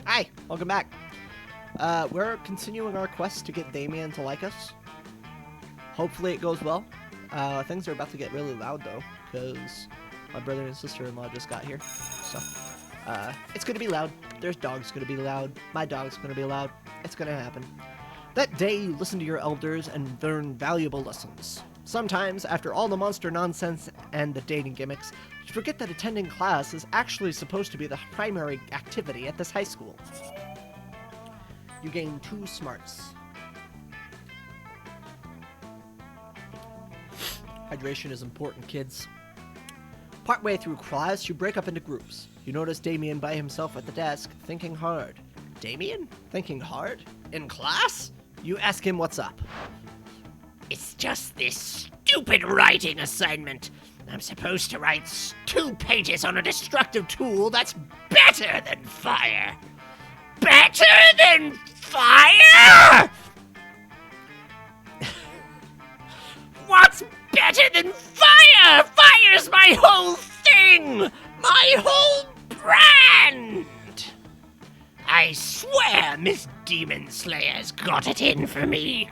Hi, welcome back. We're continuing our quest to get Damien to like us. Hopefully it goes well. Things are about to get really loud though, because my brother and sister-in-law just got here. So, it's gonna be loud. There's dogs gonna be loud. My dog's gonna be loud. It's gonna happen. That day you listen to your elders and learn valuable lessons. Sometimes, after all the monster nonsense and the dating gimmicks, you forget that attending class is actually supposed to be the primary activity at this high school. You gain 2 smarts. Hydration is important, kids. Partway through class, you break up into groups. You notice Damien by himself at the desk, thinking hard. Damien? Thinking hard? In class? You ask him what's up. It's just this stupid writing assignment. I'm supposed to write 2 pages on a destructive tool that's better than fire. Better than fire? What's better than fire? Fire's my whole thing! My whole brand! I swear Miss Demon Slayer's got it in for me.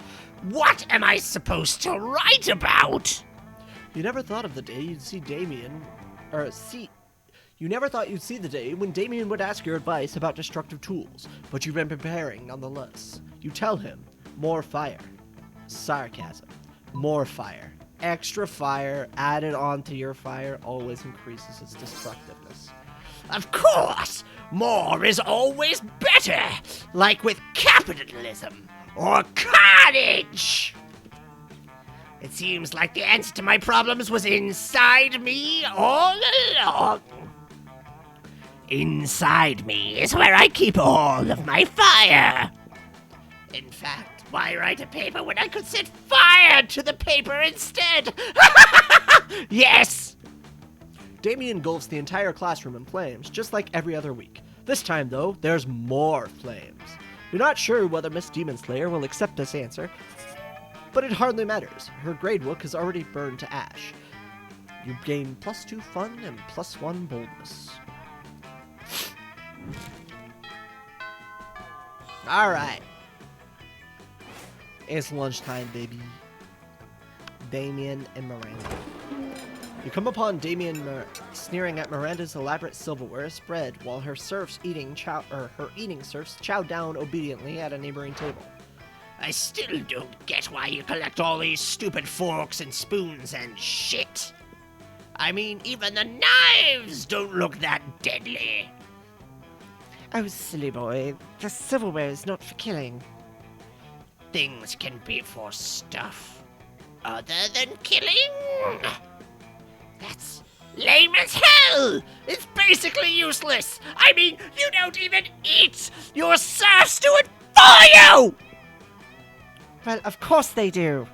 What am I supposed to write about? You never thought of the day you'd see Damien, You never thought you'd see the day when Damien would ask your advice about destructive tools, but you've been preparing nonetheless. You tell him, more fire. Sarcasm. More fire. Extra fire added onto your fire always increases its destructiveness. Of course! More is always better! Like with capitalism or carnage! It seems like the answer to my problems was inside me all along. Inside me is where I keep all of my fire. In fact, why write a paper when I could set fire to the paper instead? Yes! Damien engulfs the entire classroom in flames, just like every other week. This time, though, there's more flames. You're not sure whether Miss Demon Slayer will accept this answer, but it hardly matters. Her gradebook is already burned to ash. You gain +2 fun and +1 boldness. Alright. It's lunchtime, baby. Damien and Miranda. You come upon Damien sneering at Miranda's elaborate silverware spread while her eating serfs chow down obediently at a neighboring table. I still don't get why you collect all these stupid forks and spoons and shit. I mean, even the knives don't look that deadly. Oh, silly boy. The silverware is not for killing. Things can be for stuff other than killing. That's lame as hell! It's basically useless! I mean, you don't even eat! Your serfs do it for you! Well, of course they do.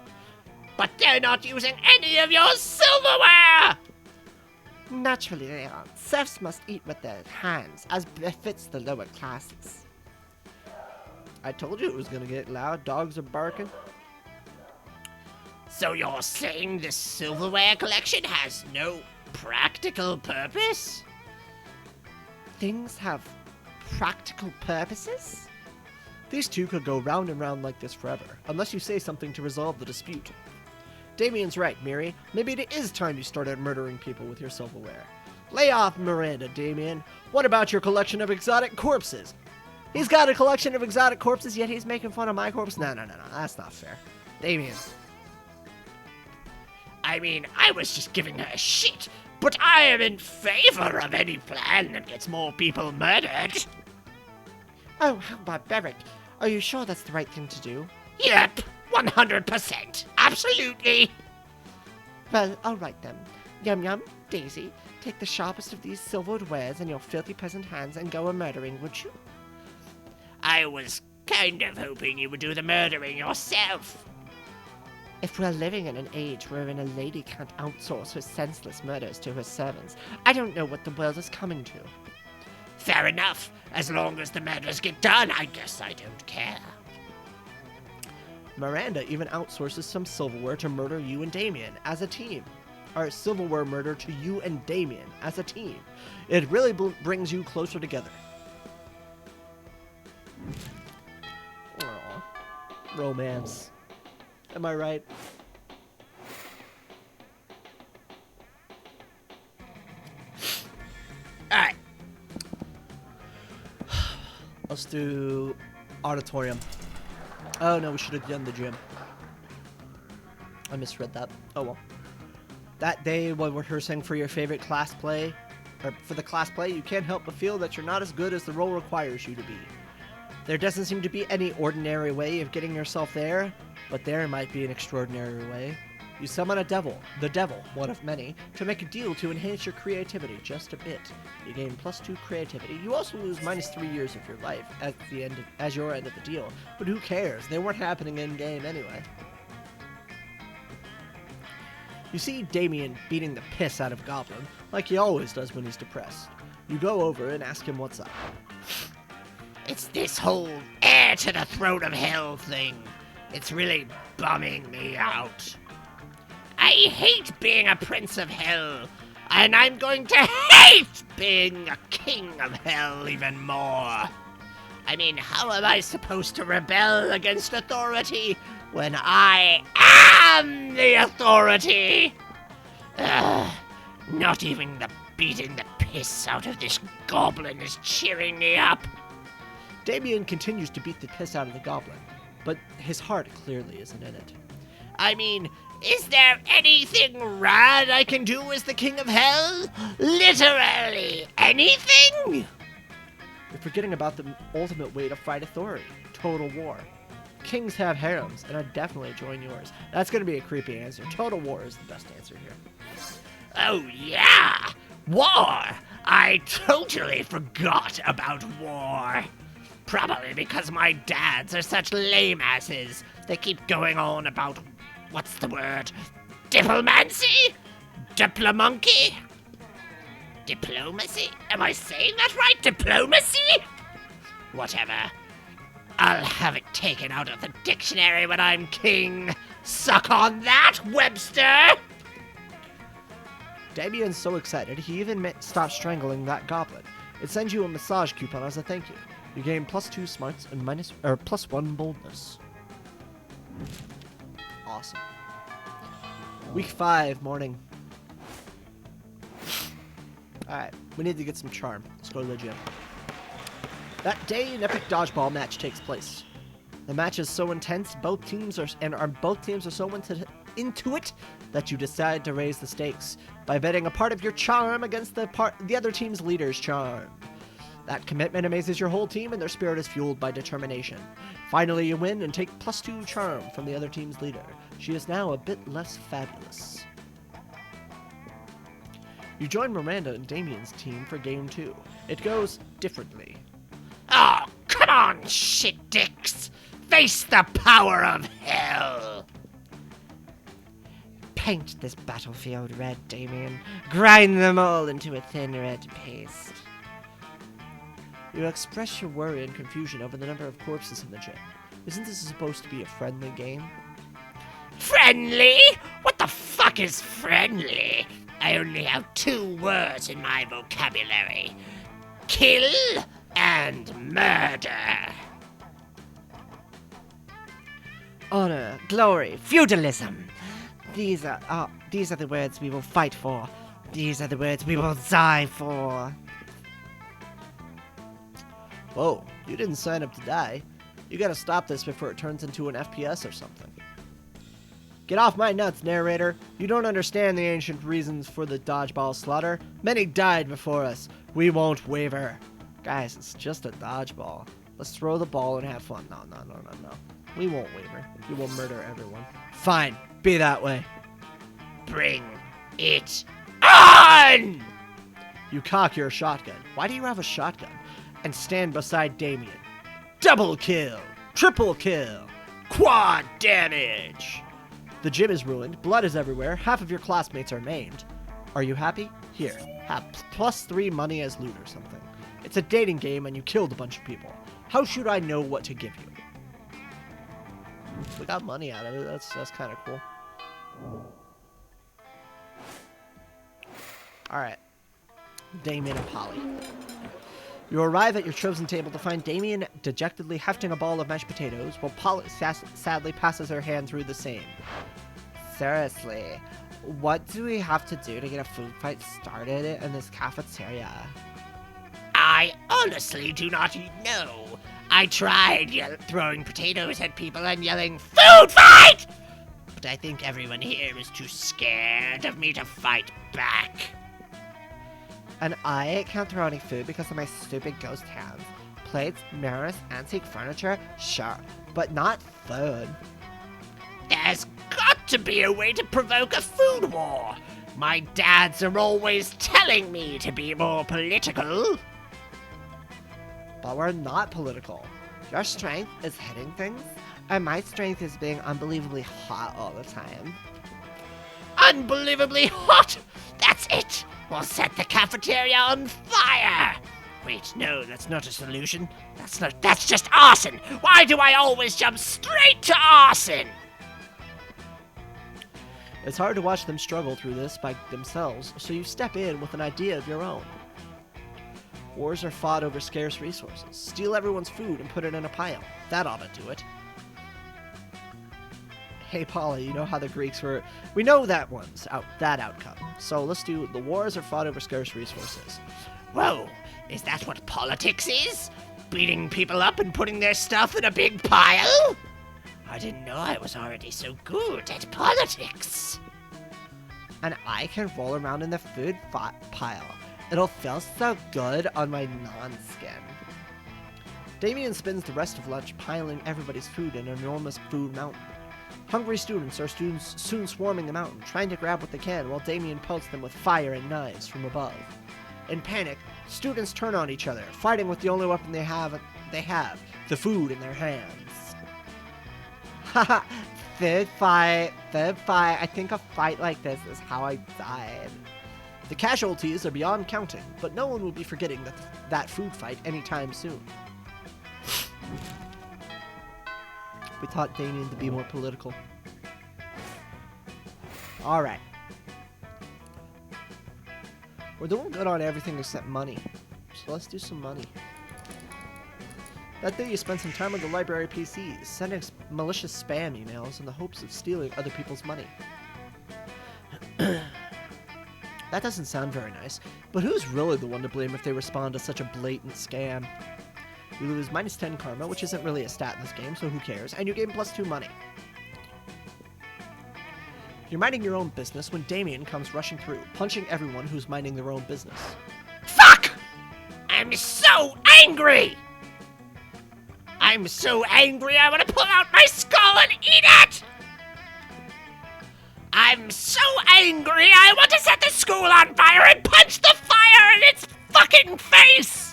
But they're not using any of your silverware! Naturally they aren't. Serfs must eat with their hands, as befits the lower classes. I told you it was gonna get loud. Dogs are barking. So you're saying this silverware collection has no practical purpose? Things have practical purposes? These two could go round and round like this forever, unless you say something to resolve the dispute. Damien's right, Miri. Maybe it is time you started murdering people with your silverware. Lay off Miranda, Damien. What about your collection of exotic corpses? He's got a collection of exotic corpses, yet he's making fun of my corpse? No, that's not fair. Damien. I mean, I was just giving her shit, but I am in favor of any plan that gets more people murdered. Oh, how barbaric. Are you sure that's the right thing to do? Yep, 100%. Absolutely. Well, all right then. Yum Yum, Daisy, take the sharpest of these silvered wares in your filthy peasant hands and go a-murdering, would you? I was kind of hoping you would do the murdering yourself. If we're living in an age wherein a lady can't outsource her senseless murders to her servants, I don't know what the world is coming to. Fair enough. As long as the murders get done, I guess I don't care. Miranda even outsources some silverware to murder you and Damien as a team. Or silverware murder to you and Damien as a team. It really brings you closer together. Aw. Romance. Am I right? Alright. Let's do auditorium. Oh no, we should have done the gym. I misread that. Oh well. That day when rehearsing for your favorite class play, or for the class play, you can't help but feel that you're not as good as the role requires you to be. There doesn't seem to be any ordinary way of getting yourself there, but there might be an extraordinary way. You summon a devil, the devil, one of many, to make a deal to enhance your creativity just a bit. You gain +2 creativity. You also lose -3 years of your life as your end of the deal, but who cares? They weren't happening in game anyway. You see Damien beating the piss out of Goblin, like he always does when he's depressed. You go over and ask him what's up. It's this whole heir to the throne of hell thing. It's really bumming me out. I hate being a prince of hell, and I'm going to hate being a king of hell even more. I mean, how am I supposed to rebel against authority when I am the authority? Not even the beating the piss out of this goblin is cheering me up. Damien continues to beat the piss out of the Goblin, but his heart clearly isn't in it. I mean, is there anything rad I can do as the king of hell? Literally anything? You're forgetting about the ultimate way to fight authority, total war. Kings have harems, and I'd definitely join yours. That's going to be a creepy answer. Total war is the best answer here. Oh yeah! War! I totally forgot about war. Probably because my dads are such lame asses. They keep going on about, what's the word? Diplomancy? Diplomonkey? Diplomacy? Am I saying that right? Diplomacy? Whatever. I'll have it taken out of the dictionary when I'm king. Suck on that, Webster! Damien's so excited, he even stopped strangling that goblin. It sends you a massage coupon as a thank you. You gain +2 smarts and +1 boldness. Awesome. Week 5, morning. Alright, we need to get some charm. Let's go to the gym. That day, an epic dodgeball match takes place. The match is so intense, both teams are so into it that you decide to raise the stakes by betting a part of your charm against the other team's leader's charm. That commitment amazes your whole team, and their spirit is fueled by determination. Finally, you win and take +2 charm from the other team's leader. She is now a bit less fabulous. You join Miranda and Damien's team for Game 2. It goes differently. Oh, come on, shit dicks! Face the power of hell! Paint this battlefield red, Damien. Grind them all into a thin red paste. You express your worry and confusion over the number of corpses in the gym. Isn't this supposed to be a friendly game? Friendly? What the fuck is friendly? I only have 2 words in my vocabulary. Kill and murder. Honor, glory, feudalism. These are the words we will fight for. These are the words we will die for. Whoa, you didn't sign up to die. You gotta stop this before it turns into an FPS or something. Get off my nuts, narrator. You don't understand the ancient reasons for the dodgeball slaughter. Many died before us. We won't waver. Guys, it's just a dodgeball. Let's throw the ball and have fun. No. We won't waver. We will murder everyone. Fine, be that way. Bring it on! You cock your shotgun. Why do you have a shotgun? And stand beside Damien. Double kill! Triple kill! Quad damage! The gym is ruined, blood is everywhere, half of your classmates are maimed. Are you happy? Here, have +3 money as loot or something. It's a dating game and you killed a bunch of people. How should I know what to give you? We got money out of it, that's kind of cool. Alright. Damien and Polly. You arrive at your chosen table to find Damien dejectedly hefting a ball of mashed potatoes, while Polly sadly passes her hand through the same. Seriously, what do we have to do to get a food fight started in this cafeteria? I honestly do not know. I tried throwing potatoes at people and yelling, "Food fight!" But I think everyone here is too scared of me to fight back. And I can't throw any food because of my stupid ghost hands. Plates, mirrors, antique furniture, sure, but not food. There's got to be a way to provoke a food war. My dads are always telling me to be more political. But we're not political. Your strength is hitting things, and my strength is being unbelievably hot all the time. Unbelievably hot! That's it! We'll set the cafeteria on fire! Wait, no, that's not a solution. That's just arson! Why do I always jump straight to arson? It's hard to watch them struggle through this by themselves, so you step in with an idea of your own. Wars are fought over scarce resources. Steal everyone's food and put it in a pile. That ought to do it. Hey, Polly, you know how the Greeks were... We know that that outcome. So let's do the wars are fought over scarce resources. Whoa, is that what politics is? Beating people up and putting their stuff in a big pile? I didn't know I was already so good at politics. And I can roll around in the food pile. It'll feel so good on my non-skin. Damien spends the rest of lunch piling everybody's food in an enormous food mountain. Hungry students are soon swarming the mountain, trying to grab what they can, while Damien pelts them with fire and knives from above. In panic, students turn on each other, fighting with the only weapon they have, the food in their hands. Haha, food fight. I think a fight like this is how I died. The casualties are beyond counting, but no one will be forgetting that food fight anytime soon. We taught Damien to be more political. Alright. We're doing good on everything except money. So let's do some money. That day you spent some time on the library PCs, sending malicious spam emails in the hopes of stealing other people's money. That doesn't sound very nice, but who's really the one to blame if they respond to such a blatant scam? You lose minus 10 karma, which isn't really a stat in this game, so who cares, and you gain plus 2 money. You're minding your own business when Damien comes rushing through, punching everyone who's minding their own business. Fuck! I'm so angry! I'm so angry I want to pull out my skull and eat it! I'm so angry I want to set the school on fire and punch the fire in its fucking face!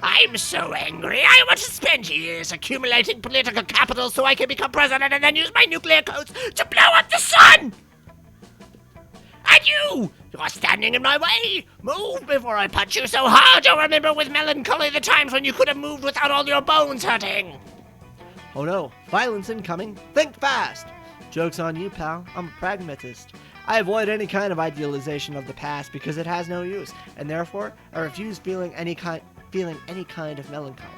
I'm so angry I want to spend years accumulating political capital so I can become president and then use my nuclear codes to blow up the sun! And you're standing in my way! Move before I punch you so hard you'll remember with melancholy the times when you could have moved without all your bones hurting! Oh no, violence incoming! Think fast! Joke's on you, pal. I'm a pragmatist. I avoid any kind of idealization of the past because it has no use, and therefore I refuse feeling any kind of melancholy.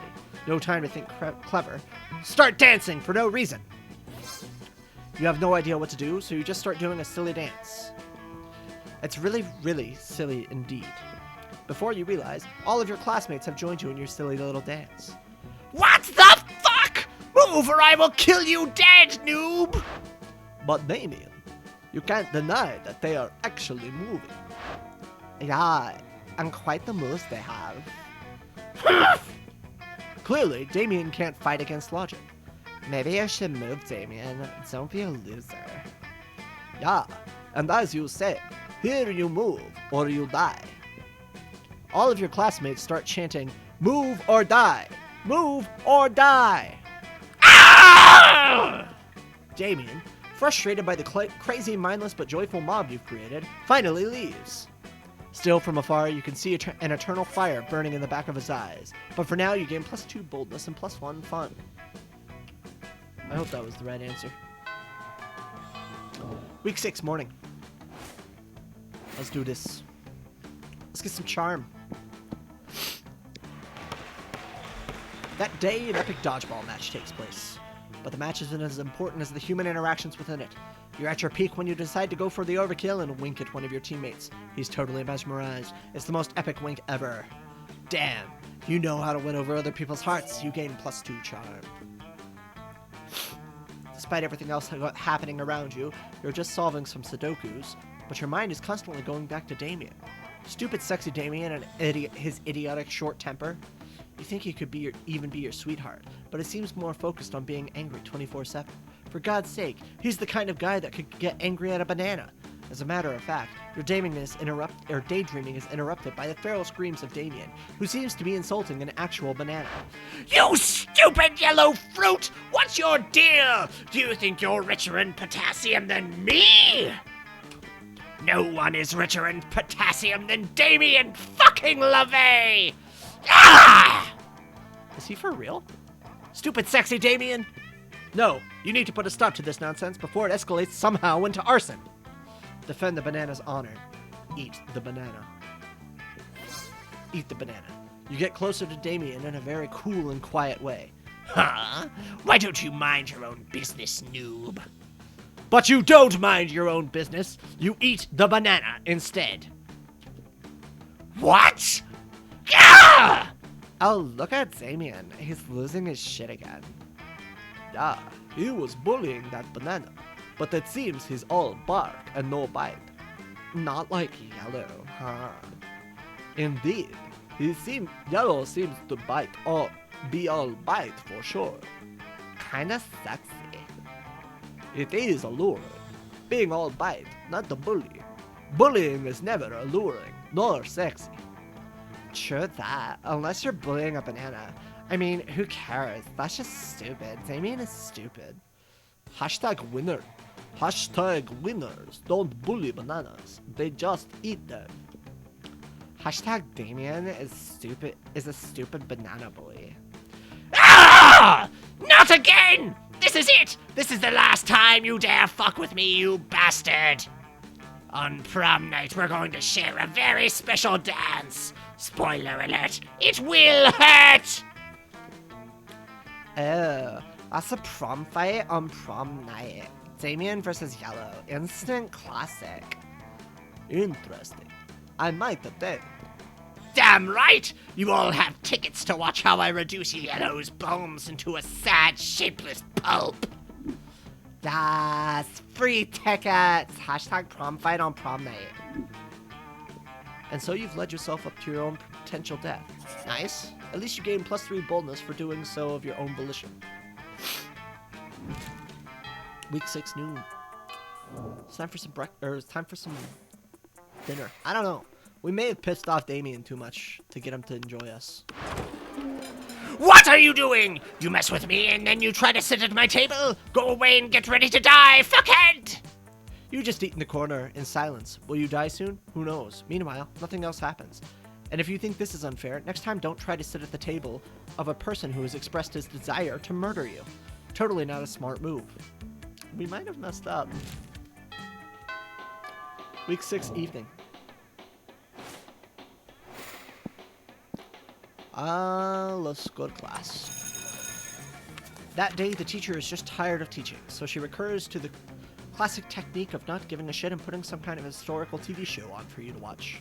No time to think clever. Start dancing for no reason! You have no idea what to do, so you just start doing a silly dance. It's really, really silly indeed. Before you realize, all of your classmates have joined you in your silly little dance. What the fuck? Move or I will kill you dead, noob! But Damien, you can't deny that they are actually moving. Yeah, and quite the moves they have. Clearly, Damien can't fight against logic. Maybe I should move, Damien. Don't be a loser. Yeah, and as you say, here you move or you die. All of your classmates start chanting, "Move or die! Move or die!" Ah! Damien, frustrated by the crazy, mindless, but joyful mob you've created, finally leaves. Still from afar, you can see an eternal fire burning in the back of his eyes, but for now you gain plus 2 boldness and plus 1 fun. I hope that was the right answer. Week 6 morning. Let's do this. Let's get some charm. That day, an epic dodgeball match takes place. But the match isn't as important as the human interactions within it. You're at your peak when you decide to go for the overkill and wink at one of your teammates. He's totally mesmerized. It's the most epic wink ever. Damn, you know how to win over other people's hearts. You gain +2 charm. Despite everything else happening around you, you're just solving some Sudokus, but your mind is constantly going back to Damien. Stupid sexy Damien and his idiotic short temper. You think he could even be your sweetheart, but it seems more focused on being angry 24/7. For God's sake, he's the kind of guy that could get angry at a banana. As a matter of fact, your daydreaming is interrupted by the feral screams of Damien, who seems to be insulting an actual banana. You stupid yellow fruit! What's your deal? Do you think you're richer in potassium than me? No one is richer in potassium than Damien fucking LaVey! Ah! Is he for real? Stupid sexy Damien! No, you need to put a stop to this nonsense before it escalates somehow into arson. Defend the banana's honor. Eat the banana. Eat the banana. You get closer to Damien in a very cool and quiet way. Huh? Why don't you mind your own business, noob? But you don't mind your own business. You eat the banana instead. What? Gah! Oh, look at Damien. He's losing his shit again. Yeah, he was bullying that banana. But it seems he's all bark and no bite. Not like Yellow, huh? Indeed. Yellow seems to be all bite for sure. Kinda sexy. It is alluring. Being all bite, not the bully. Bullying is never alluring, nor sexy. True that, unless you're bullying a banana. I mean, who cares? That's just stupid. Damien is stupid. #winner. #winners don't bully bananas. They just eat them. #Damien is a stupid banana bully. Ah! Not again! This is it! This is the last time you dare fuck with me, you bastard! On prom night, we're going to share a very special dance. Spoiler alert, it will hurt! Oh, that's a prom fight on prom night. Damien versus Yellow. Instant classic. Interesting. I might attend. Damn right! You all have tickets to watch how I reduce Yellow's bones into a sad, shapeless pulp. Yes, free tickets. #prom fight on prom night. And so you've led yourself up to your own potential death. Nice. At least you gain +3 boldness for doing so of your own volition. Week 6 noon. It's time for some dinner. I don't know. We may have pissed off Damien too much to get him to enjoy us. What are you doing? You mess with me and then you try to sit at my table? Go away and get ready to die, fuckhead! You just eat in the corner in silence. Will you die soon? Who knows? Meanwhile, nothing else happens. And if you think this is unfair, next time don't try to sit at the table of a person who has expressed his desire to murder you. Totally not a smart move. We might have messed up. Week 6 evening. Let's go to class. That day, the teacher is just tired of teaching, so she recurs to the classic technique of not giving a shit and putting some kind of historical TV show on for you to watch.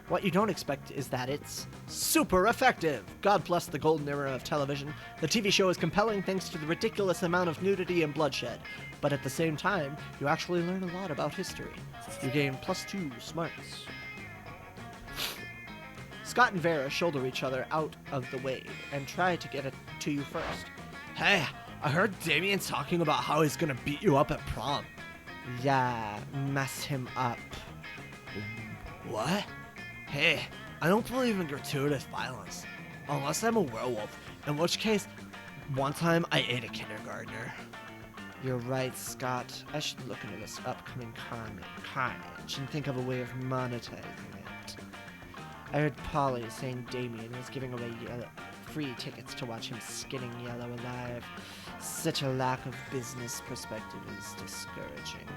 What you don't expect is that it's super effective. God bless the golden era of television. The TV show is compelling thanks to the ridiculous amount of nudity and bloodshed, but at the same time, you actually learn a lot about history. You gain +2 smarts. Scott and Vera shoulder each other out of the way and try to get it to you first. Hey, I heard Damien talking about how he's gonna beat you up at prom. Yeah, mess him up. What? Hey, I don't believe in gratuitous violence. Unless I'm a werewolf, in which case, one time I ate a kindergartner. You're right, Scott. I should look into this upcoming carnage and think of a way of monetizing it. I heard Polly saying Damien was giving away free tickets to watch him skinning Yellow alive. Such a lack of business perspective is discouraging.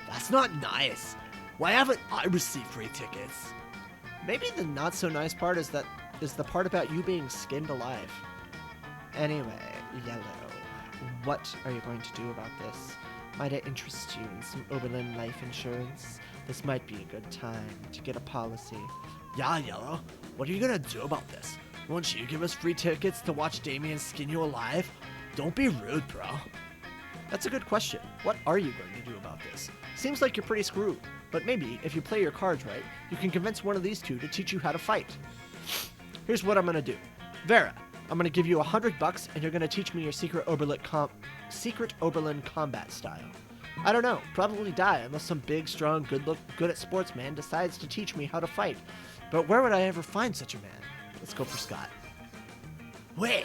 That's not nice. Why haven't I received free tickets? Maybe the not so nice part is the part about you being skinned alive. Anyway, Yellow, what are you going to do about this? Might I interest you in some Oberlin life insurance? This might be a good time to get a policy. Yeah, Yellow. What are you gonna do about this? Won't you give us free tickets to watch Damien skin you alive? Don't be rude, bro. That's a good question. What are you going to do about this? Seems like you're pretty screwed, but maybe if you play your cards right, you can convince one of these two to teach you how to fight. Here's what I'm gonna do. Vera, I'm gonna give you $100 and you're gonna teach me your secret Oberlin combat style. I don't know, probably die unless some big, strong, good at sports man decides to teach me how to fight. But where would I ever find such a man? Let's go for Scott. Wait,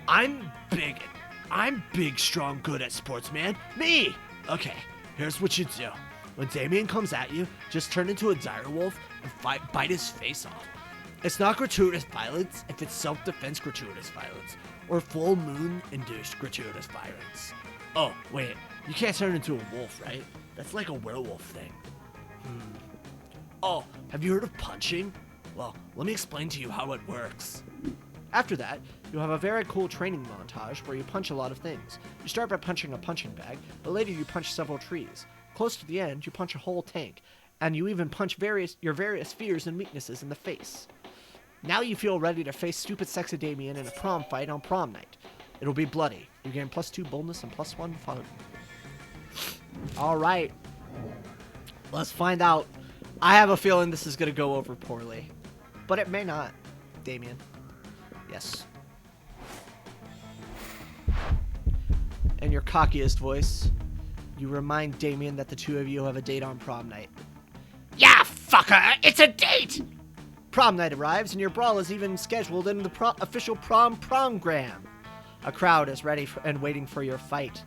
I'm big, strong, good at sports man. Me! Okay, here's what you do. When Damien comes at you, just turn into a dire wolf and bite his face off. It's not gratuitous violence if it's self-defense gratuitous violence, or full moon-induced gratuitous violence. Oh, wait, you can't turn into a wolf, right? That's like a werewolf thing. Oh, have you heard of punching? Well, let me explain to you how it works. After that, you'll have a very cool training montage where you punch a lot of things. You start by punching a punching bag, but later you punch several trees. Close to the end, you punch a whole tank, and you even punch your various fears and weaknesses in the face. Now you feel ready to face stupid sexy Damien in a prom fight on prom night. It'll be bloody. You gain +2 boldness and +1 fun. Alright. Let's find out. I have a feeling this is going to go over poorly. But it may not. Damien. Yes. In your cockiest voice, you remind Damien that the two of you have a date on prom night. Yeah, fucker, it's a date! Prom night arrives, and your brawl is even scheduled in the official prom-gram. A crowd is ready and waiting for your fight.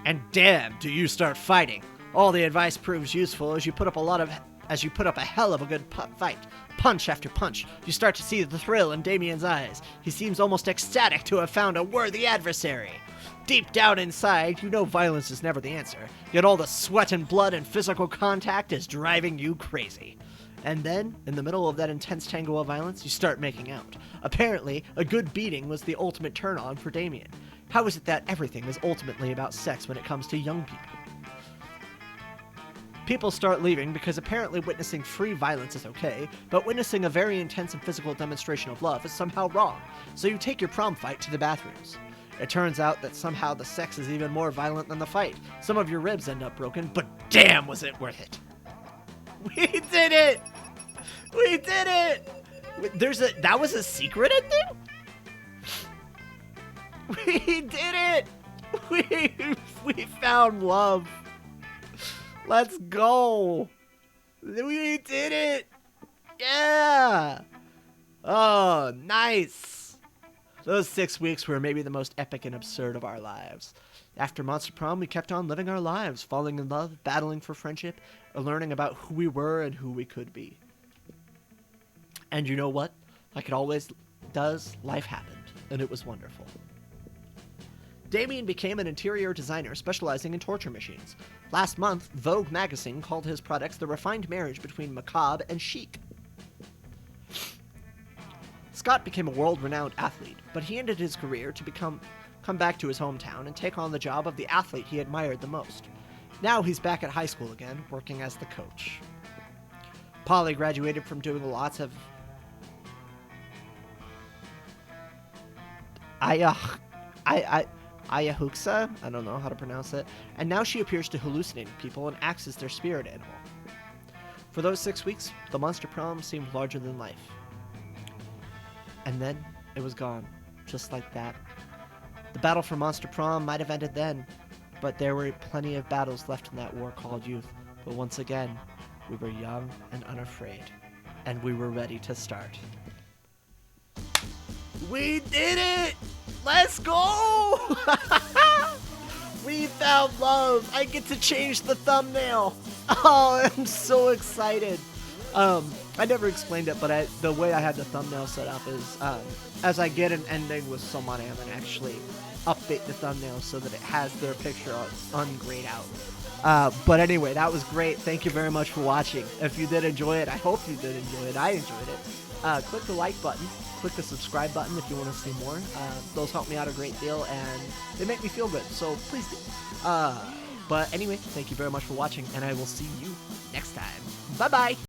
And damn, do you start fighting. All the advice proves useful as you put up a hell of a good fight. Punch after punch, you start to see the thrill in Damien's eyes. He seems almost ecstatic to have found a worthy adversary. Deep down inside, you know violence is never the answer, yet all the sweat and blood and physical contact is driving you crazy. And then, in the middle of that intense tango of violence, you start making out. Apparently, a good beating was the ultimate turn-on for Damien. How is it that everything is ultimately about sex when it comes to young people? People start leaving because apparently witnessing free violence is okay, but witnessing a very intense and physical demonstration of love is somehow wrong, so you take your prom fight to the bathrooms. It turns out that somehow the sex is even more violent than the fight. Some of your ribs end up broken, but damn was it worth it. We did it! We did it! That was a secret ending? We did it! We found love. Let's go. We did it. Yeah. Oh, nice. Those 6 weeks were maybe the most epic and absurd of our lives. After Monster Prom, we kept on living our lives, falling in love, battling for friendship, and learning about who we were and who we could be. And you know what? Like it always does, life happened, and it was wonderful. Damien became an interior designer specializing in torture machines. Last month, Vogue magazine called his products the refined marriage between macabre and chic. Scott became a world-renowned athlete, but he ended his career to come back to his hometown and take on the job of the athlete he admired the most. Now he's back at high school again, working as the coach. Polly graduated from doing lots of ayahuasca? I don't know how to pronounce it. And now she appears to hallucinate people and acts as their spirit animal. For those 6 weeks, the Monster Prom seemed larger than life. And then, it was gone. Just like that. The battle for Monster Prom might have ended then, but there were plenty of battles left in that war called youth. But once again, we were young and unafraid. And we were ready to start. We did it! Let's go! We found love! I get to change the thumbnail! Oh, I'm so excited! I never explained it, but the way I had the thumbnail set up is, as I get an ending with someone, I'm going to actually update the thumbnail so that it has their picture ungrayed out. But anyway, that was great. Thank you very much for watching. If you did enjoy it, I hope you did enjoy it. I enjoyed it. click the like button, click the subscribe button if you want to see more. Those help me out a great deal, and they make me feel good, so please do. But anyway, thank you very much for watching, and I will see you next time. Bye-bye!